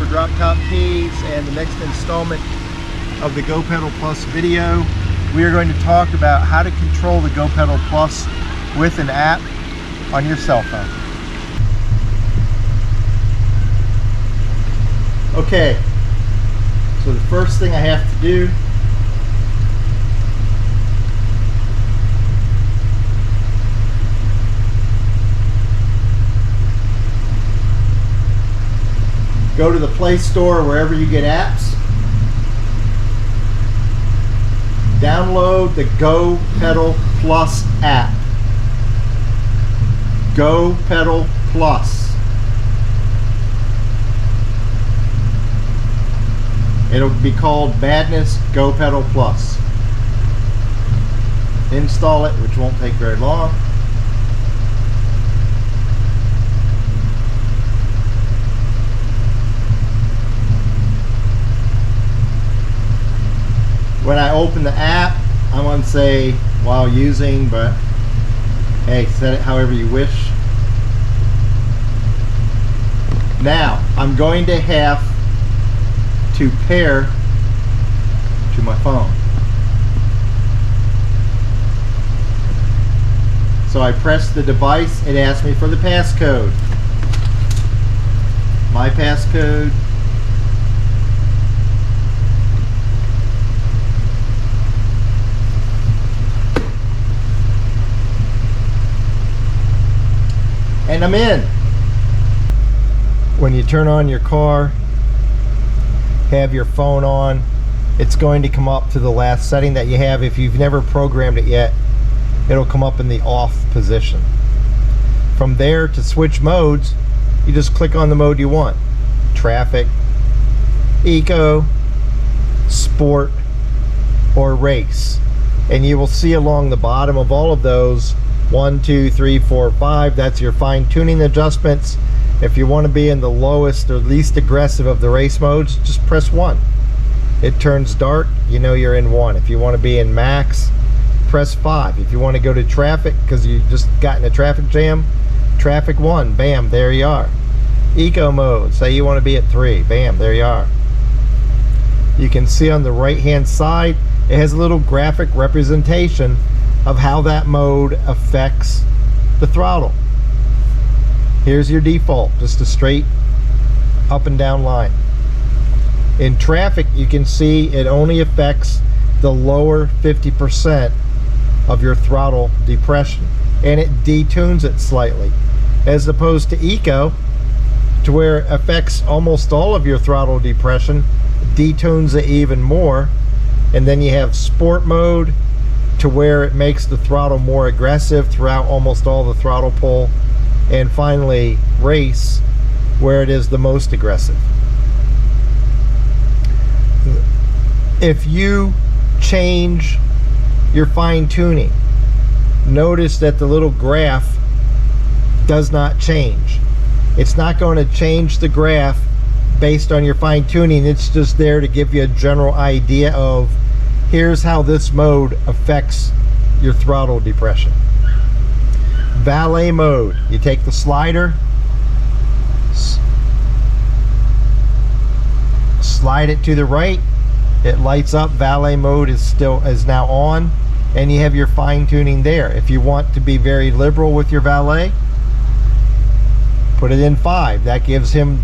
drop top keys and the next installment of the GOPedal Plus video. We are going to talk about how to control the GOPedal Plus with an app on your cell phone. Okay, so the first thing I have to do go to the Play Store, wherever you get apps. Download the GOPedal Plus app. GOPedal Plus. It'll be called Madness GOPedal Plus. Install it, which won't take very long. When I open the app, I want to say while using, but hey, set it however you wish. Now, I'm going to have to pair to my phone. So I press the device, it asks me for the passcode. My passcode. And I'm in. When you turn on your car, have your phone on, it's going to come up to the last setting that you have. If you've never programmed it yet, it'll come up in the off position. From there, to switch modes, you just click on the mode you want. Traffic, eco, sport, or race. And you will see along the bottom of all of those 1, 2, 3, 4, 5. That's your fine-tuning adjustments. If you want to be in the lowest or least aggressive of the race modes, just press 1. It turns dark, you know you're in 1. If you want to be in max, press 5. If you want to go to traffic because you just got in a traffic jam, traffic 1, bam, there you are. Eco mode, say you want to be at 3, bam, there you are. You can see on the right hand side, it has a little graphic representation of how that mode affects the throttle. Here's your default, just a straight up and down line. In traffic, you can see it only affects the lower 50% of your throttle depression, and it detunes it slightly, as opposed to eco, to where it affects almost all of your throttle depression, detunes it even more. And then you have sport mode, to where it makes the throttle more aggressive throughout almost all the throttle pull. And finally, race, where it is the most aggressive. If you change your fine-tuning, notice that the little graph does not change. It's not going to change the graph based on your fine-tuning. It's just there to give you a general idea of here's how this mode affects your throttle depression. Valet mode, you take the slider, slide it to the right, it lights up. Valet mode is now on, and you have your fine-tuning there. If you want to be very liberal with your valet, put it in 5. That gives him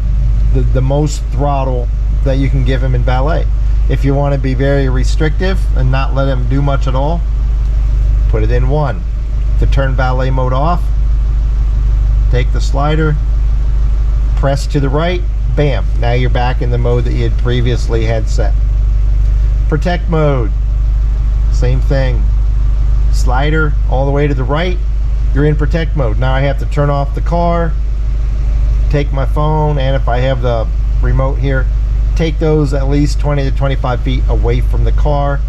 the most throttle that you can give him in valet. If you want to be very restrictive and not let him do much at all, put it in 1. To turn valet mode off, take the slider, press to the right, bam, now you're back in the mode that you had previously had set. Protect mode, same thing. Slider all the way to the right, you're in protect mode. Now I have to turn off the car, take my phone, and if I have the remote here, take those at least 20 to 25 feet away from the car,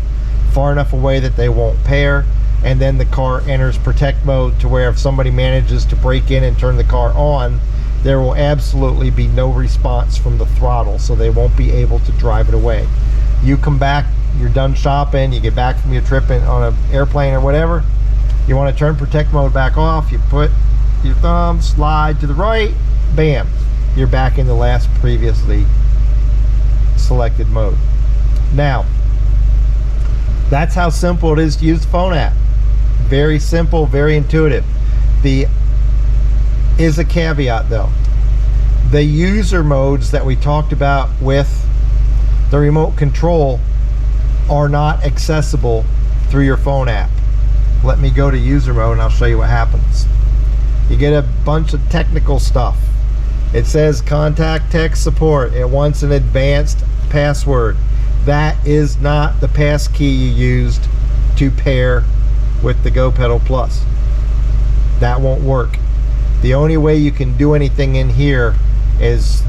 far enough away that they won't pair, and then the car enters protect mode, to where if somebody manages to break in and turn the car on, there will absolutely be no response from the throttle, so they won't be able to drive it away. You come back, you're done shopping, you get back from your trip on an airplane or whatever, you want to turn protect mode back off, you put your thumb, slide to the right, bam, you're back in the last previously selected mode. Now, that's how simple it is to use the phone app. Very simple, very intuitive. The is a caveat though. The user modes that we talked about with the remote control are not accessible through your phone app. Let me go to user mode and I'll show you what happens. You get a bunch of technical stuff. It says contact tech support. It wants an advanced password. That is not the pass key you used to pair with the GOPedal Plus. That won't work. The only way you can do anything in here is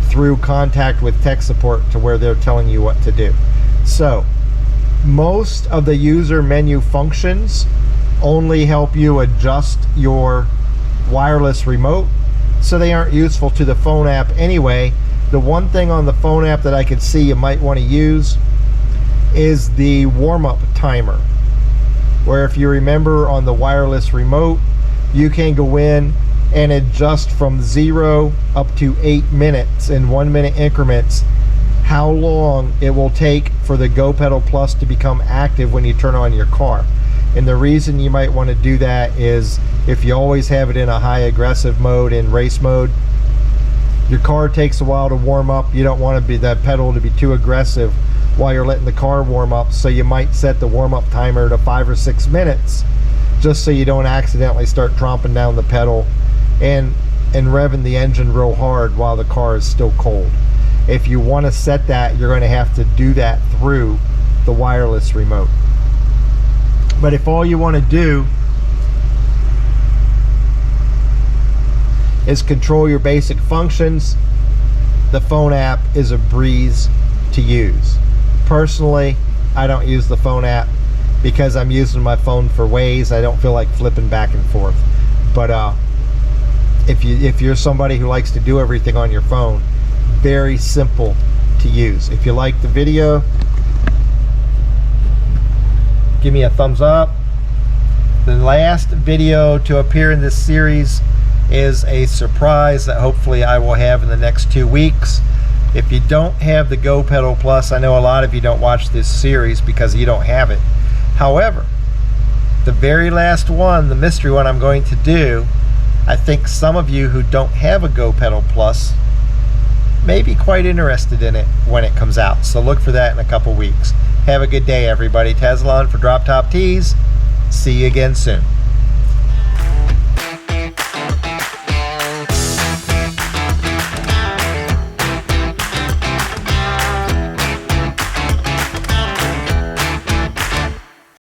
through contact with tech support to where they're telling you what to do. So most of the user menu functions only help you adjust your wireless remote, so they aren't useful to the phone app anyway. The one thing on the phone app that I could see you might want to use is the warm-up timer, where if you remember on the wireless remote, you can go in and adjust from 0 up to 8 minutes in 1 minute increments how long it will take for the GOPedal Plus to become active when you turn on your car. And the reason you might want to do that is if you always have it in a high aggressive mode, in race mode, your car takes a while to warm up. You don't want to be that pedal to be too aggressive while you're letting the car warm up, so you might set the warm-up timer to 5 or 6 minutes just so you don't accidentally start tromping down the pedal and revving the engine real hard while the car is still cold. If you want to set that, you're going to have to do that through the wireless remote. But if all you want to do is control your basic functions, the phone app is a breeze to use. Personally, I don't use the phone app because I'm using my phone for Waze. I don't feel like flipping back and forth. But if you're somebody who likes to do everything on your phone, very simple to use. If you like the video, give me a thumbs up. The last video to appear in this series is a surprise that hopefully I will have in the next 2 weeks. If you don't have the GOPedal Plus, I know a lot of you don't watch this series because you don't have it. However, the very last one, the mystery one I'm going to do, I think some of you who don't have a GOPedal Plus may be quite interested in it when it comes out. So look for that in a couple weeks. Have a good day, everybody. Tezlon for Drop Top Tees. See you again soon.